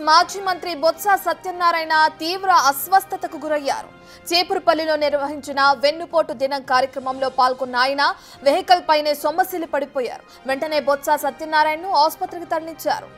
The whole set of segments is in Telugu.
మాజీ మంత్రి బొత్స సత్యనారాయణ తీవ్ర అస్వస్థతకు గురయ్యారు. చేపురుపల్లిలో నిర్వహించిన వెన్నుపోటు దినం కార్యక్రమంలో పాల్గొన్న ఆయన వెహికల్ పైనే సొమ్మసిల్లి పడిపోయారు. వెంటనే బొత్స సత్యనారాయణను ఆసుపత్రికి తరలించారు.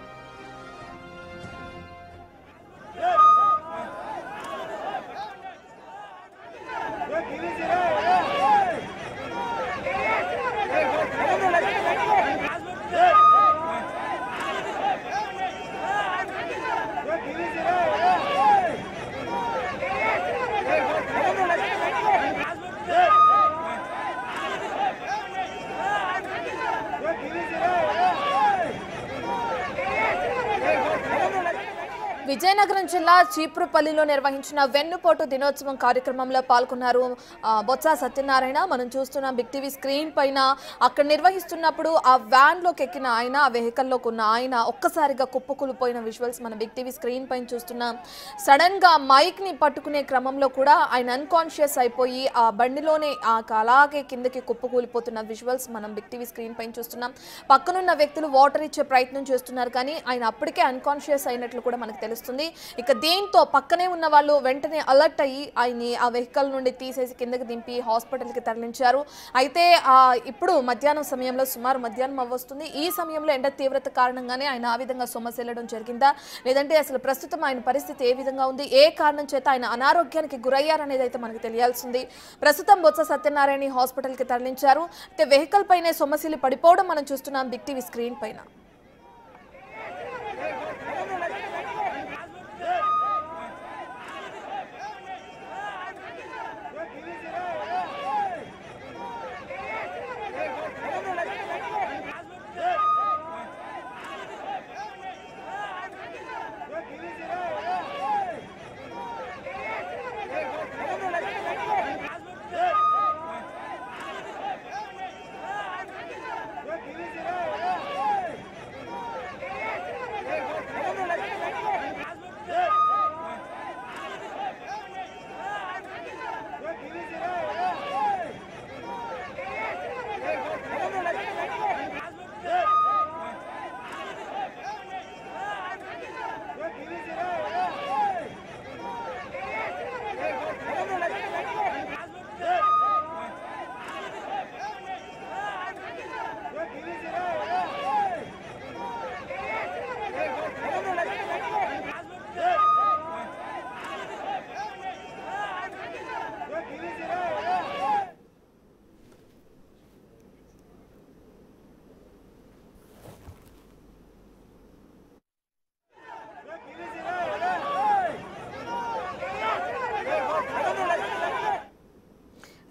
విజయనగరం జిల్లా చీపురుపల్లిలో నిర్వహించిన వెన్నుపోటు దినోత్సవం కార్యక్రమంలో పాల్గొన్నారు బొత్స సత్యనారాయణ. మనం చూస్తున్నాం బిగ్ టీవీ స్క్రీన్ పైన. అక్కడ నిర్వహిస్తున్నప్పుడు ఆ వ్యాన్లోకి ఎక్కిన ఆయన, ఆ వెహికల్లోకి ఉన్న ఆయన ఒక్కసారిగా కుప్పకూలిపోయిన విజువల్స్ మనం బిగ్ టీవీ స్క్రీన్ పైన చూస్తున్నాం. సడన్ గా మైక్ ని పట్టుకునే క్రమంలో కూడా ఆయన అన్కాన్షియస్ అయిపోయి ఆ బండిలోనే అలాగే కిందకి కుప్పకూలిపోతున్న విజువల్స్ మనం బిగ్ టీవీ స్క్రీన్ పైన చూస్తున్నాం. పక్కనున్న వ్యక్తులు వాటర్ ఇచ్చే ప్రయత్నం చేస్తున్నారు, కానీ ఆయన అప్పటికే అన్కాన్షియస్ అయినట్లు కూడా మనకు తెలుస్తుంది. ఇక దీంతో పక్కనే ఉన్న వాళ్ళు వెంటనే అలర్ట్ అయ్యి ఆయన్ని ఆ వెహికల్ నుండి తీసేసి కిందకి దింపి హాస్పిటల్కి తరలించారు. అయితే ఇప్పుడు మధ్యాహ్నం సమయంలో, సుమారు మధ్యాహ్నం అవ్వస్తుంది, ఈ సమయంలో ఎండ తీవ్రత కారణంగానే ఆయన ఆ విధంగా సొమ్మసిల్లడం జరిగిందా, లేదంటే అసలు ప్రస్తుతం ఆయన పరిస్థితి ఏ విధంగా ఉంది, ఏ కారణం చేత ఆయన అనారోగ్యానికి గురయ్యారనేది అయితే మనకు తెలియాల్సింది. ప్రస్తుతం బొత్స సత్యనారాయణ హాస్పిటల్కి తరలించారు. అయితే వెహికల్ పైనే సొమ్మసిల్లి పడిపోవడం మనం చూస్తున్నాం బిగ్ టీవీ స్క్రీన్ పైన.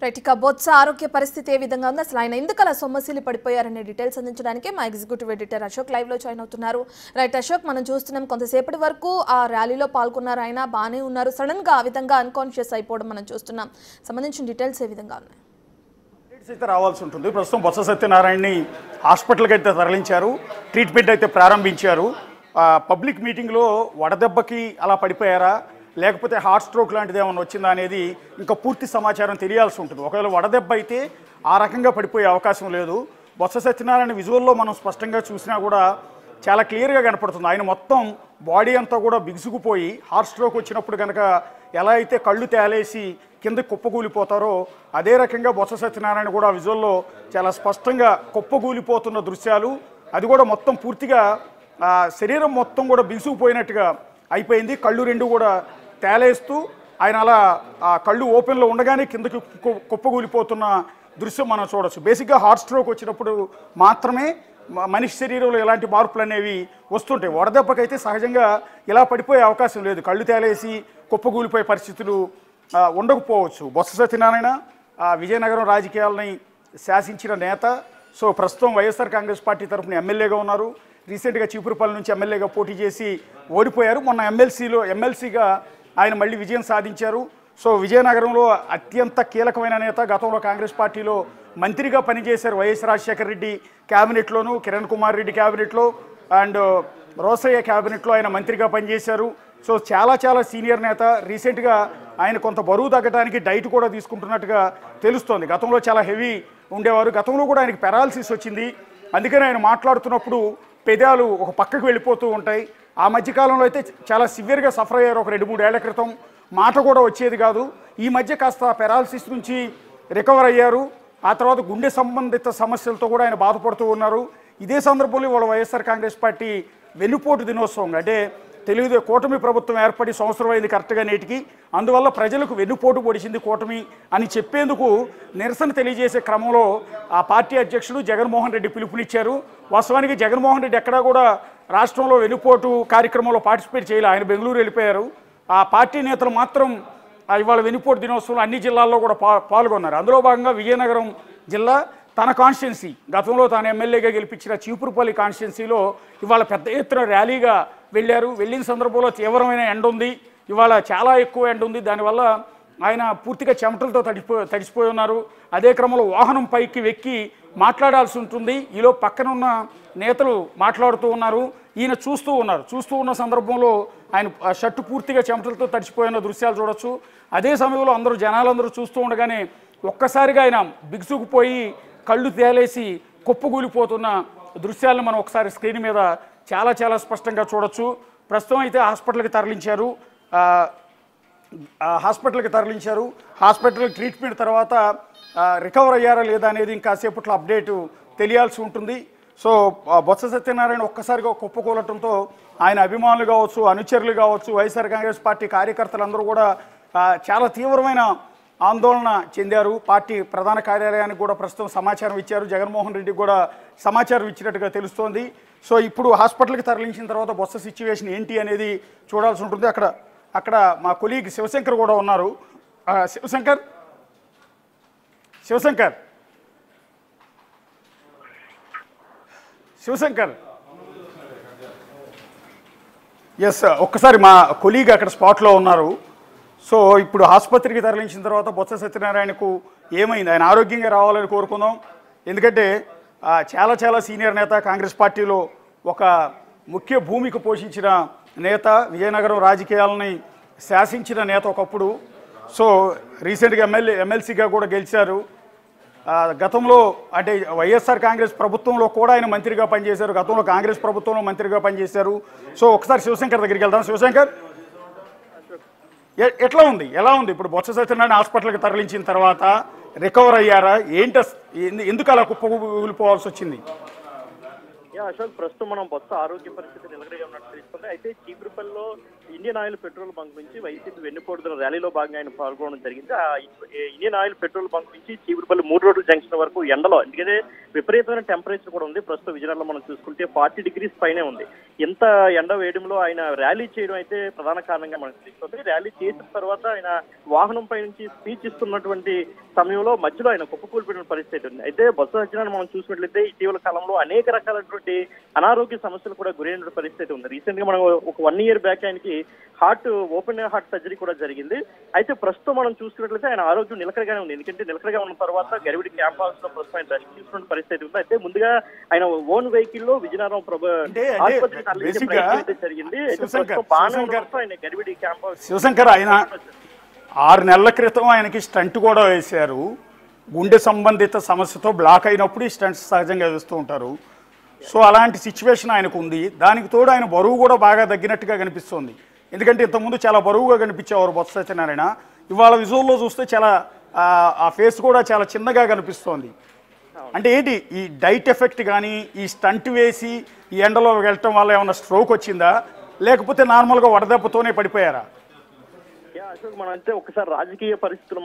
రైట్, ఇక బొత్స ఆరోగ్య పరిస్థితి ఏ విధంగా ఉంది, అసలు ఆయన ఎందుకు అలా సొమ్మసిల్లి పడిపోయారనే డీటెయిల్స్ అందించడానికి మా ఎగ్జిక్యూటివ్ ఎడిటర్ అశోక్ లైవ్ లో జాయిన్ అవుతున్నారు. రైట్ అశోక్, మనం చూస్తున్నాం కొంతసేపటి వరకు ఆ ర్యాలీలో పాల్గొన్నారు, ఆయన బాగానే ఉన్నారు, సడన్ గా ఆ విధంగా అన్కాన్షియస్ అయిపోవడం మనం చూస్తున్నాం. సంబంధించిన డీటెయిల్స్ ఏ విధంగా ఉన్నాయి? అయితే రావాల్సి ఉంటుంది. ప్రస్తుతం బొత్స సత్యనారాయణని హాస్పిటల్కి అయితే తరలించారు, ట్రీట్మెంట్ అయితే ప్రారంభించారు. పబ్లిక్ మీటింగ్లో వడదెబ్బకి అలా పడిపోయారా, లేకపోతే హార్ట్ స్ట్రోక్ లాంటిది ఏమైనా వచ్చిందా అనేది ఇంకా పూర్తి సమాచారం తెలియాల్సి ఉంటుంది. ఒకవేళ వడదెబ్బ అయితే ఆ రకంగా పడిపోయే అవకాశం లేదు. బొత్స సత్యనారాయణ విజువల్లో మనం స్పష్టంగా చూసినా కూడా చాలా క్లియర్గా కనపడుతుంది. ఆయన మొత్తం బాడీ అంతా కూడా బిగుసుకుపోయి హార్ట్ స్ట్రోక్ వచ్చినప్పుడు కనుక ఎలా అయితే కళ్ళు తేలేసి కింద కుప్పకూలిపోతారో అదే రకంగా బొత్స సత్యనారాయణ కూడా విజువల్లో చాలా స్పష్టంగా కుప్పకూలిపోతున్న దృశ్యాలు, అది కూడా మొత్తం పూర్తిగా శరీరం మొత్తం కూడా బిగుసుకుపోయినట్టుగా అయిపోయింది. కళ్ళు రెండు కూడా తేలేస్తూ ఆయన అలా కళ్ళు ఓపెన్లో ఉండగానే కిందకి కుప్పకూలిపోతున్న దృశ్యం మనం చూడొచ్చు. బేసిక్గా హార్ట్ స్ట్రోక్ వచ్చినప్పుడు మాత్రమే మనిషి శరీరంలో ఎలాంటి మార్పులు అనేవి వస్తుంటాయి. వడదెబ్బకైతే సహజంగా ఇలా పడిపోయే అవకాశం లేదు, కళ్ళు తేలేసి కుప్పకూలిపోయే పరిస్థితులు ఉండకపోవచ్చు. బొత్స సత్యనారాయణ విజయనగరం రాజకీయాలని శాసించిన నేత. సో ప్రస్తుతం వైఎస్ఆర్ కాంగ్రెస్ పార్టీ తరఫున ఎమ్మెల్యేగా ఉన్నారు. రీసెంట్గా చీపురుపల్లి నుంచి ఎమ్మెల్యేగా పోటీ చేసి ఓడిపోయారు. మొన్న ఎమ్మెల్సీగా ఆయన మళ్ళీ విజయం సాధించారు. సో విజయనగరంలో అత్యంత కీలకమైన నేత. గతంలో కాంగ్రెస్ పార్టీలో మంత్రిగా పనిచేశారు. వైఎస్ రాజశేఖర రెడ్డి క్యాబినెట్లోను, కిరణ్ కుమార్ రెడ్డి క్యాబినెట్లో అండ్ రోసయ్య క్యాబినెట్లో ఆయన మంత్రిగా పనిచేశారు. సో చాలా సీనియర్ నేత. రీసెంట్గా ఆయన కొంత బరువు తగ్గడానికి డైట్ కూడా తీసుకుంటున్నట్టుగా తెలుస్తోంది. గతంలో చాలా హెవీ ఉండేవారు. గతంలో కూడా ఆయనకి పెరాలసిస్ వచ్చింది. అందుకని ఆయన మాట్లాడుతున్నప్పుడు పెదాలు ఒక పక్కకు వెళ్ళిపోతూ ఉంటాయి. ఆ మధ్యకాలంలో అయితే చాలా సివియర్గా సఫర్ అయ్యారు. ఒక 2-3 ఏళ్ల క్రితం మాట కూడా వచ్చేది కాదు. ఈ మధ్య కాస్త పెరాలసిస్ నుంచి రికవర్ అయ్యారు. ఆ తర్వాత గుండె సంబంధిత సమస్యలతో కూడా ఆయన బాధపడుతూ ఉన్నారు. ఇదే సందర్భంలో వాళ్ళ వైఎస్ఆర్ కాంగ్రెస్ పార్టీ వెన్నుపోటు దినోత్సవం, అంటే కూటమి ప్రభుత్వం ఏర్పడి సంవత్సరం అయింది కరెక్ట్గా నేటికి, అందువల్ల ప్రజలకు వెన్నుపోటు పొడిచింది కూటమి అని చెప్పేందుకు నిరసన తెలియజేసే క్రమంలో ఆ పార్టీ అధ్యక్షుడు జగన్మోహన్ రెడ్డి పిలుపునిచ్చారు. వాస్తవానికి జగన్మోహన్ రెడ్డి ఎక్కడా కూడా రాష్ట్రంలో వెన్నుపోటు కార్యక్రమంలో పార్టిసిపేట్ చేయాలి, ఆయన బెంగళూరు వెళ్ళిపోయారు. ఆ పార్టీ నేతలు మాత్రం ఇవాళ వెన్నుపోటు దినోత్సవంలో అన్ని జిల్లాల్లో కూడా పాల్గొన్నారు. అందులో భాగంగా విజయనగరం జిల్లా తన కాన్స్టిట్యున్సీ, గతంలో తాను ఎమ్మెల్యేగా గెలిపించిన చీపురుపల్లి కాన్స్టిట్యున్సీలో ఇవాళ పెద్ద ఎత్తున ర్యాలీగా వెళ్ళారు. వెళ్ళిన సందర్భంలో తీవ్రమైన ఎండ ఉంది, ఇవాళ చాలా ఎక్కువ ఎండ ఉంది. దానివల్ల ఆయన పూర్తిగా చెమటలతో తడిసిపోయి ఉన్నారు. అదే క్రమంలో వాహనం పైకి వెక్కి మాట్లాడాల్సి ఉంటుంది. ఈలో పక్కనున్న నేతలు మాట్లాడుతూ ఉన్నారు, ఈయన చూస్తూ ఉన్న సందర్భంలో ఆయన షర్టు పూర్తిగా చెమటలతో తడిసిపోయిన దృశ్యాలు చూడొచ్చు. అదే సమయంలో జనాలందరూ చూస్తూ ఉండగానే ఒక్కసారిగా ఆయన బిగుసుకుపోయి కళ్ళు తేలేసి కుప్పగూలిపోతున్న దృశ్యాలను మనం ఒకసారి స్క్రీన్ మీద చాలా చాలా స్పష్టంగా చూడొచ్చు. ప్రస్తుతం అయితే హాస్పిటల్కి తరలించారు. హాస్పిటల్ ట్రీట్మెంట్ తర్వాత రికవర్ అయ్యారా లేదా అనేది ఇంకాసేపట్లో అప్డేట్ తెలియాల్సి ఉంటుంది. సో బొత్స సత్యనారాయణ ఒక్కసారిగా కుప్పకూలటంతో ఆయన అభిమానులు కావచ్చు, అనుచరులు కావచ్చు, వైఎస్ఆర్ కాంగ్రెస్ పార్టీ కార్యకర్తలందరూ కూడా చాలా తీవ్రమైన ఆందోళన చెందారు. పార్టీ ప్రధాన కార్యాలయానికి కూడా ప్రస్తుతం సమాచారం ఇచ్చారు. జగన్మోహన్ రెడ్డికి కూడా సమాచారం ఇచ్చినట్టుగా తెలుస్తోంది. సో ఇప్పుడు హాస్పిటల్కి తరలించిన తర్వాత బొత్స సిచ్యువేషన్ ఏంటి అనేది చూడాల్సి ఉంటుంది. అక్కడ మా కొలీగ్ శివశంకర్ కూడా ఉన్నారు. శివశంకర్ ఎస్, ఒక్కసారి మా కొలీగ్ అక్కడ స్పాట్లో ఉన్నారు. సో ఇప్పుడు ఆసుపత్రికి తరలించిన తర్వాత బొత్స సత్యనారాయణకు ఏమైంది, ఆయన ఆరోగ్యంగా రావాలని కోరుకుందాం. ఎందుకంటే చాలా చాలా సీనియర్ నేత, కాంగ్రెస్ పార్టీలో ఒక ముఖ్య భూమిక పోషించిన నేత, విజయనగరం రాజకీయాలని శాసించిన నేత ఒకప్పుడు. సో రీసెంట్గా ఎమ్మెల్సీగా కూడా గెలిచారు. గతంలో అంటే వైఎస్ఆర్ కాంగ్రెస్ ప్రభుత్వంలో కూడా ఆయన మంత్రిగా పనిచేశారు, గతంలో కాంగ్రెస్ ప్రభుత్వంలో మంత్రిగా పనిచేశారు. సో ఒకసారి శివశంకర్ దగ్గరికి వెళ్దాం. శివశంకర్, ఎలా ఉంది ఇప్పుడు బొత్స సత్యనారాయణ హాస్పిటల్కి తరలించిన తర్వాత రికవర్ అయ్యారా ఏంటి, ఎందుకు అలా కుప్పకూలిపోవాల్సి వచ్చింది? అశోక్, ప్రస్తుతం మనం బొత్స ఆరోగ్య పరిస్థితి నిలకడగా ఉన్నట్టు తెలుస్తుంది. అయితే చీపురుపల్లిలో ఇండియన్ ఆయిల్ పెట్రోల్ బంక్ నుంచి వైసీపీ వెన్నుపోటుదల ర్యాలీలో భాగంగా ఆయన పాల్గొనడం జరిగింది. ఆ ఇండియన్ ఆయిల్ పెట్రోల్ బంక్ నుంచి చీపురుపల్లి 3 రోడ్ల జంక్షన్ వరకు ఎండలో, ఎందుకంటే విపరీతమైన టెంపరేచర్ కూడా ఉంది. ప్రస్తుతం విజయనగరంలో మనం చూసుకుంటే 40 degrees పైనే ఉంది. ఎంత ఎండ వేయడంలో ఆయన ర్యాలీ చేయడం అయితే ప్రధాన కారణంగా మనకు తెలుస్తుంది. ర్యాలీ చేసిన తర్వాత ఆయన వాహనం పై నుంచి స్పీచ్ ఇస్తున్నటువంటి సమయంలో మధ్యలో ఆయన కుప్పకూలిపోయిన పరిస్థితి ఉంది. అయితే బొత్స సత్యనారాయణ మనం చూసినట్లయితే ఇటీవల కాలంలో అనేక రకాలైనటువంటి అనారోగ్య సమస్యలు కూడా గురైన పరిస్థితి ఉంది. రీసెంట్ గా మనం ఒక 1 year బ్యాక్ ఆయనకి ఓపెన్ హార్ట్ సర్జరీ కూడా జరిగింది. అయితే ప్రస్తుతం మనం చూసుకున్నట్లయితే ఆయన ఆరోగ్యం నిలకడగానే ఉంది. ఎందుకంటే నిలకడగా ఉన్న తర్వాత గరివిడి క్యాంప్ హౌస్ లో ప్రస్తుతం ఆయన రెస్ట్ తీసుకున్న పరిస్థితి ఉంది. అయితే ముందుగా ఆయన ఓన్ వెహికల్ లో విజయనగరం ఆసుపత్రికి తరలించే జరిగింది. ఆయన గరివిడి క్యాంప్ హౌస్ శివశంకర్, ఆయన 6 నెలల క్రితం ఆయనకి స్టంట్ కూడా వేశారు. గుండె సంబంధిత సమస్యతో బ్లాక్ అయినప్పుడు ఈ స్టంట్స్ సహజంగా వేస్తూ ఉంటారు. సో అలాంటి సిచ్యువేషన్ ఆయనకు ఉంది. దానికి తోడు ఆయన బరువు కూడా బాగా తగ్గినట్టుగా కనిపిస్తోంది. ఎందుకంటే ఇంతకుముందు చాలా బరువుగా కనిపించేవారు బొత్స సత్యనారాయణ, ఇవాళ విజువల్లో చూస్తే చాలా ఆ ఫేస్ కూడా చాలా చిన్నగా కనిపిస్తోంది. అంటే ఏంటి ఈ డైట్ ఎఫెక్ట్ కానీ, ఈ స్టంట్ వేసి ఈ ఎండలో వెళ్ళటం వల్ల ఏమైనా స్ట్రోక్ వచ్చిందా, లేకపోతే నార్మల్గా వడదెబ్బతోనే పడిపోయారా? అశోక్, మనం అంటే ఒకసారి రాజకీయ పరిస్థితులు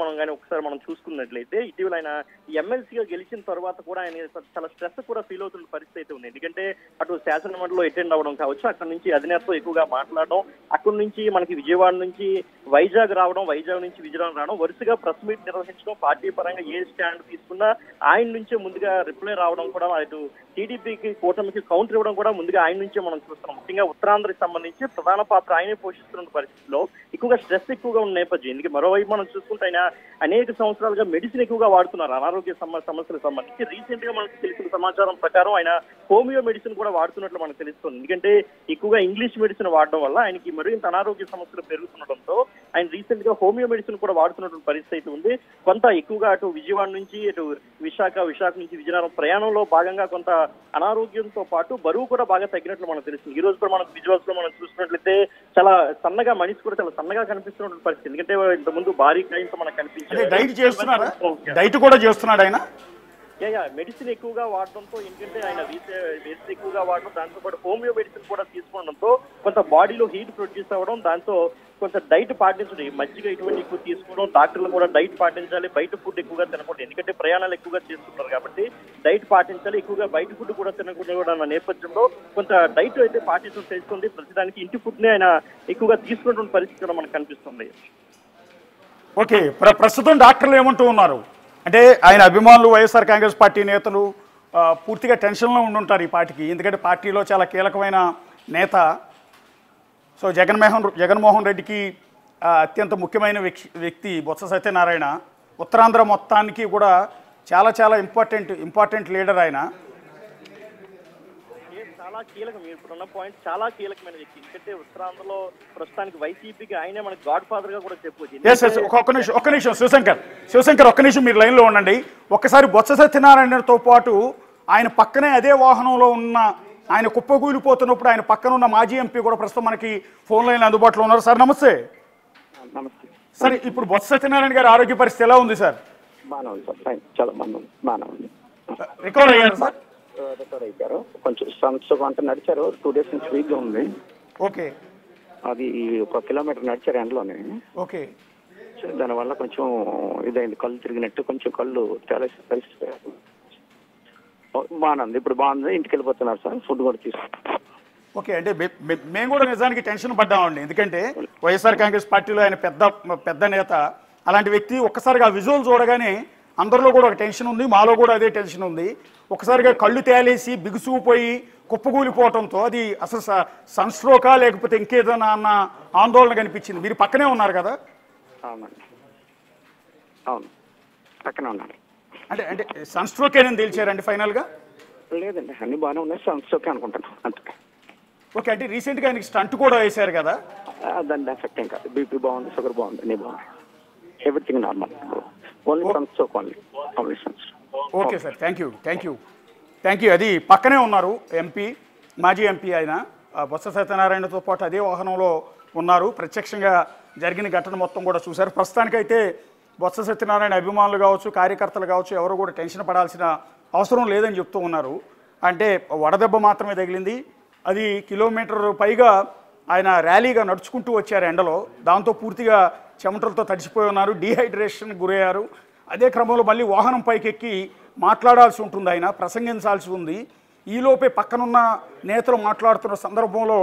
మనం చూసుకున్నట్లయితే ఇటీవల ఆయన ఎమ్మెల్సీగా గెలిచిన తర్వాత కూడా ఆయన చాలా స్ట్రెస్ కూడా ఫీల్ అవుతున్న పరిస్థితి ఉంది. ఎందుకంటే అటు శాసనమండలిలో అటెండ్ అవ్వడం కావచ్చు, అక్కడ నుంచి అధినేతతో ఎక్కువగా మాట్లాడడం, అక్కడి నుంచి మనకి విజయవాడ నుంచి వైజాగ్ రావడం, వైజాగ్ నుంచి విజయవాడ రావడం, వరుసగా ప్రెస్ మీట్ నిర్వహించడం, పార్టీ పరంగా ఏ స్టాండ్ తీసుకున్నా ఆయన నుంచే ముందుగా రిప్లై రావడం కూడా, అటు టీడీపీకి కూటమికి కౌంటర్ ఇవ్వడం కూడా ముందుగా ఆయన నుంచే మనం చూస్తున్నాం. ముఖ్యంగా ఉత్తరాంధ్రకి సంబంధించి ప్రధాన పాత్ర ఆయనే పోషిస్తున్న పరిస్థితిలో ఎక్కువగా స్ట్రెస్ ఎక్కువగా ఉన్న నేపథ్యం. ఎందుకంటే మరోవైపు మనం చూసుకుంటే ఆయన అనేక సంవత్సరాలుగా మెడిసిన్ ఎక్కువగా వాడుతున్నారు అనారోగ్య సమస్యలకు సంబంధించి. రీసెంట్ గా మనకు తెలిసిన సమాచారం ప్రకారం ఆయన హోమియో మెడిసిన్ కూడా వాడుతున్నట్లు మనకు తెలుస్తుంది. ఎందుకంటే ఎక్కువగా ఇంగ్లీష్ మెడిసిన్ వాడడం వల్ల ఆయనకి మరింత అనారోగ్య సమస్యలు పెరుగుతుండటంతో ఆయన రీసెంట్ గా హోమియో మెడిసిన్ కూడా వాడుతున్నటువంటి పరిస్థితి ఉంది. కొంత ఎక్కువగా అటు విజయవాడ నుంచి అటు విశాఖ నుంచి విజయనగరం ప్రయాణంలో భాగంగా కొంత అనారోగ్యంతో పాటు బరువు కూడా బాగా తగ్గినట్లు మనకు తెలుస్తుంది. ఈ రోజు కూడా మనం విజువల్స్ లో మనం చూసినట్లయితే చాలా సన్నగా, మనిషి కూడా చాలా సన్నగా కనిపిస్తున్నటువంటి పరిస్థితి. ఎందుకంటే ఇంతకుముందు భారీ కాయంతో మనకు కనిపించింది. డైట్ చేస్తున్నారా? డైట్ కూడా చేస్తున్నాడు ఆయన. మెడిసిన్ ఎక్కువగా వాడడంతో, ఎందుకంటే ఆయన మెడిసిన్ ఎక్కువగా వాడడం, దాంతో పాటు హోమియో మెడిసిన్ కూడా తీసుకోవడంతో కొంత బాడీలో హీట్ ప్రొడ్యూస్ అవ్వడం, దాంతో కొంత డైట్ పాటించడం, మజ్జిగ ఇటువంటి ఎక్కువ తీసుకోవడం, డాక్టర్లు కూడా డైట్ పాటించాలి, బయట ఫుడ్ ఎక్కువగా తినకూడదు, ఎందుకంటే ప్రయాణాలు ఎక్కువగా చేస్తుంటారు కాబట్టి డైట్ పాటించాలి, ఎక్కువగా బయట ఫుడ్ కూడా తినకూడదు అన్న నేపథ్యంలో కొంత డైట్ అయితే పాటించడం తెలుస్తుంది. ప్రతిదానికి ఇంటి ఫుడ్ ని ఆయన ఎక్కువగా తీసుకున్నటువంటి పరిస్థితి కూడా మనకు కనిపిస్తుంది. ఓకే, ప్రస్తుతం డాక్టర్లు ఏమంటూ ఉన్నారు అంటే, ఆయన అభిమానులు, వైఎస్ఆర్ కాంగ్రెస్ పార్టీ నేతలు పూర్తిగా టెన్షన్లో ఉండుంటారు ఈ పార్టీకి, ఎందుకంటే పార్టీలో చాలా కీలకమైన నేత. సో జగన్మోహన్ రెడ్డికి అత్యంత ముఖ్యమైన వ్యక్తి బొత్స సత్యనారాయణ. ఉత్తరాంధ్ర మొత్తానికి కూడా చాలా చాలా ఇంపార్టెంట్ లీడర్ ఆయన. చాలా కీలకం, మీరు ఇప్పుడున్న పాయింట్ చాలా కీలకమైన వ్యక్తి. ఎందుకంటే ఉత్తరాంధ్రలో ప్రస్తుతానికి వైసీపీకి ఆయనే మనకి గాడ్ ఫాదర్ గా కూడా చెప్పవచ్చు. ఒక్క నిమిషం శివశంకర్ ఒక్క నిమిషం మీరు లైన్లో ఉండండి. ఒక్కసారి బొత్స సత్యనారాయణతో పాటు ఆయన పక్కనే అదే వాహనంలో ఉన్న, ఆయన కుప్పకూలిపోతున్నప్పుడు ఆయన పక్కన ఉన్న మాజీ ఎంపీ కూడా ప్రస్తుతం మనకి ఫోన్ లైన్ అందుబాటులో ఉన్నారు. సార్ నమస్తే. సార్, ఇప్పుడు బొత్స సత్యనారాయణ గారి ఆరోగ్య పరిస్థితి ఎలా ఉంది సార్? రికవర్ అయ్యారు సార్? రికవర్ అయ్యారు, కొంచెం సంవత్సరం అంతా నడిచారు. 2 days నుంచి వీక్ గా ఉంది. ఓకే, అది 1 kilometer నడిచారు ఎండలోనే. ఓకే, దానివల్ల కొంచెం ఇదైంది, కళ్ళు తిరిగినట్టు, కొంచెం కళ్ళు తేలేసే పరిస్థితి. బాగుంది, ఇప్పుడు బాగుంది, ఇంటికి వెళ్ళిపోతున్నారు సార్, ఫుడ్ కూడా తీసుకుంటారు. ఓకే, అంటే మేము కూడా నిజానికి టెన్షన్ పడ్డామండి, ఎందుకంటే వైఎస్ఆర్ కాంగ్రెస్ పార్టీలో ఆయన పెద్ద నేత. అలాంటి వ్యక్తి ఒక్కసారిగా విజువల్ చూడగానే అందరిలో కూడా ఒక టెన్షన్ ఉంది, మాలో కూడా అదే టెన్షన్ ఉంది. ఒక్కసారిగా కళ్ళు తేలేసి బిగుసుకుపోయి కుప్పకూలిపోవడంతో అది అసలు సన్ స్ట్రోకా లేకపోతే ఇంకేదైనా అన్న ఆందోళన కనిపించింది. మీరు పక్కనే ఉన్నారు కదా? అవునండి, అవును, పక్కనే ఉన్నారు. అంటే సన్ స్ట్రోక్ ఏనని తేల్చారండి ఫైనల్గా? లేదండి, అన్ని బాగానే ఉన్నాయి, సన్ స్ట్రోక్ అనుకుంటాను అంతే. ఓకే, అంటే రీసెంట్గా ఆయనకి స్టంట్ కూడా వేశారు కదా? దాని ఎఫెక్ట్ ఏం కాదు, బీపీ బాగుంది, షుగర్ బాగుంది, అన్ని బాగుంది, everything normal, only sun stroke, only sun stroke. Okay sir, thank you. అది పక్కనే ఉన్నారు ఎంపీ, మాజీ ఎంపీ ఆయన బొత్స సత్యనారాయణతో పాటు అదే వాహనంలో ఉన్నారు. ప్రత్యక్షంగా జరిగిన ఘటన మొత్తం కూడా చూశారు. ప్రస్తుతానికైతే బొత్స సత్యనారాయణ అభిమానులు కావచ్చు, కార్యకర్తలు కావచ్చు, ఎవరు కూడా టెన్షన్ పడాల్సిన అవసరం లేదని చెప్తూ ఉన్నారు. అంటే వడదెబ్బ మాత్రమే తగిలింది. అది కిలోమీటర్ పైగా ఆయన ర్యాలీగా నడుచుకుంటూ వచ్చారు ఎండలో, దాంతో పూర్తిగా చెమటలతో తడిసిపోయి ఉన్నారు, డీహైడ్రేషన్కి గురయ్యారు. అదే క్రమంలో మళ్ళీ వాహనం పైకెక్కి మాట్లాడాల్సి ఉంటుంది, ఆయన ప్రసంగించాల్సి ఉంది. ఈలోపే పక్కనున్న నేతలు మాట్లాడుతున్న సందర్భంలో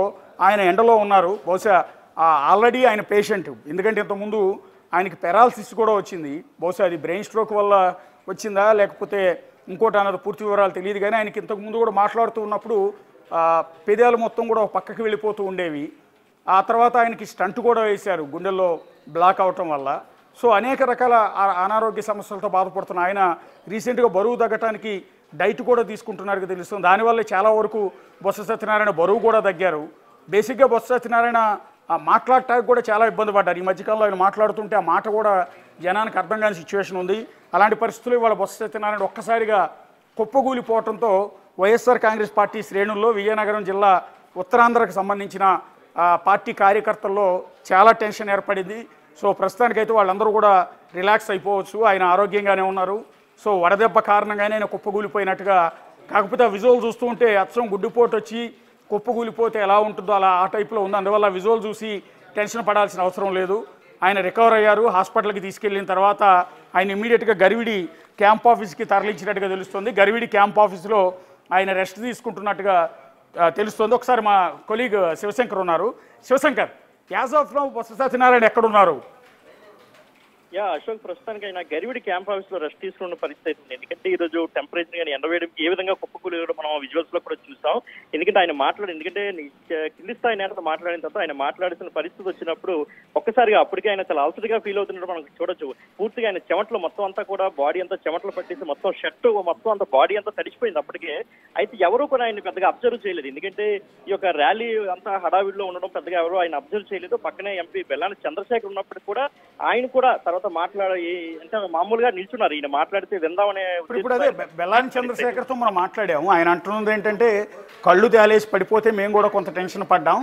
ఆయన ఎండలో ఉన్నారు. బహుశా ఆల్రెడీ ఆయన పేషెంట్, ఎందుకంటే ఇంతకుముందు ఆయనకి పెరాలసిస్ కూడా వచ్చింది. బహుశా అది బ్రెయిన్ స్ట్రోక్ వల్ల వచ్చిందా లేకపోతే ఇంకోటి అన్నది పూర్తి వివరాలు తెలియదు. కానీ ఆయనకి ఇంతకుముందు కూడా మాట్లాడుతూ ఉన్నప్పుడు పెదాలు మొత్తం కూడా పక్కకి వెళ్ళిపోతూ ఉండేవి. ఆ తర్వాత ఆయనకి స్టంట్ కూడా వేశారు గుండెల్లో బ్లాక్ అవటం వల్ల. సో అనేక రకాల అనారోగ్య సమస్యలతో బాధపడుతున్న ఆయన రీసెంట్గా బరువు తగ్గటానికి డైట్ కూడా తీసుకుంటున్నారుగా తెలుస్తుంది. దానివల్ల చాలా వరకు బొత్స సత్యనారాయణ బరువు కూడా తగ్గారు. బేసిక్గా బొత్స సత్యనారాయణ మాట్లాడటానికి కూడా చాలా ఇబ్బంది పడ్డారు. ఈ మధ్యకాలంలో ఆయన మాట్లాడుతుంటే ఆ మాట కూడా జనానికి అర్థం కాని సిచ్యువేషన్ ఉంది. అలాంటి పరిస్థితుల్లో ఇవాళ బొత్స సత్యనారాయణ ఒక్కసారిగా కుప్పగూలిపోవడంతో వైఎస్ఆర్ కాంగ్రెస్ పార్టీ శ్రేణుల్లో విజయనగరం జిల్లా ఉత్తరాంధ్రకు సంబంధించిన పార్టీ కార్యకర్తల్లో చాలా టెన్షన్ ఏర్పడింది. సో ప్రస్తుతానికైతే వాళ్ళందరూ కూడా రిలాక్స్ అయిపోవచ్చు, ఆయన ఆరోగ్యంగానే ఉన్నారు. సో వడదెబ్బ కారణంగానే ఆయన కుప్పగూలిపోయినట్టుగా, కాకపోతే ఆ విజువల్ చూస్తూ ఉంటే అచ్చం గుడ్డిపోటు వచ్చి కుప్పగూలిపోతే ఎలా ఉంటుందో అలా ఆ టైప్లో ఉంది. అందువల్ల విజువల్ చూసి టెన్షన్ పడాల్సిన అవసరం లేదు. ఆయన రికవర్ అయ్యారు. హాస్పిటల్కి తీసుకెళ్ళిన తర్వాత ఆయన ఇమ్మీడియట్గా గరివిడి క్యాంప్ ఆఫీస్కి తరలించినట్టుగా తెలుస్తుంది. గరివిడి క్యాంప్ ఆఫీస్లో ఆయన రెస్ట్ తీసుకుంటున్నట్టుగా తెలుస్తుంది. ఒకసారి మా కొలీగ్ శివశంకర్ ఉన్నారు. Shivashankar, as of now Botsa Satyanarayana ఎక్కడున్నారు? అశోక్, ప్రస్తుతానికి ఆయన గరివిడి క్యాంప్ ఆఫీస్ లో రెస్ట్ తీసుకున్న పరిస్థితి ఉంది. ఎందుకంటే ఈ రోజు టెంపరేచర్ కానీ ఎండవేయడానికి ఏ విధంగా కుప్పకూలి మనం విజువల్స్ లో కూడా చూసాం. ఎందుకంటే ఆయన ఎందుకంటే కింది స్థాయి నేతతో మాట్లాడిన తర్వాత ఆయన మాట్లాడుతున్న పరిస్థితి వచ్చినప్పుడు ఒక్కసారిగా అప్పటికే ఆయన చాలా అలసటగా ఫీల్ అవుతున్నట్టు మనం చూడొచ్చు. పూర్తిగా ఆయన చెమటలు మొత్తం అంతా కూడా బాడీ అంతా చెమటలు పట్టేసి మొత్తం షర్ట్ మొత్తం అంతా బాడీ అంతా తడిచిపోయింది అప్పటికే. అయితే ఎవరు కూడా ఆయన పెద్దగా అబ్జర్వ్ చేయలేదు. ఎందుకంటే ఈ యొక్క ర్యాలీ అంతా హడావిడిలో ఉండడం పెద్దగా ఎవరు ఆయన అబ్జర్వ్ చేయలేదు. పక్కనే ఎంపీ బెల్లాని చంద్రశేఖర్ ఉన్నప్పటికీ కూడా ఆయన కూడా తర్వాత తర్వాత అంటే మామూలుగా నిల్చున్నారు. ఈయన మాట్లాడితే విందామనే ఇప్పుడు అదే బెల్లాని చంద్రశేఖర్తో మనం మాట్లాడాము. ఆయన అంటున్నది ఏంటంటే కళ్ళు తేలేసి పడిపోతే మేము కూడా కొంత టెన్షన్ పడ్డాం,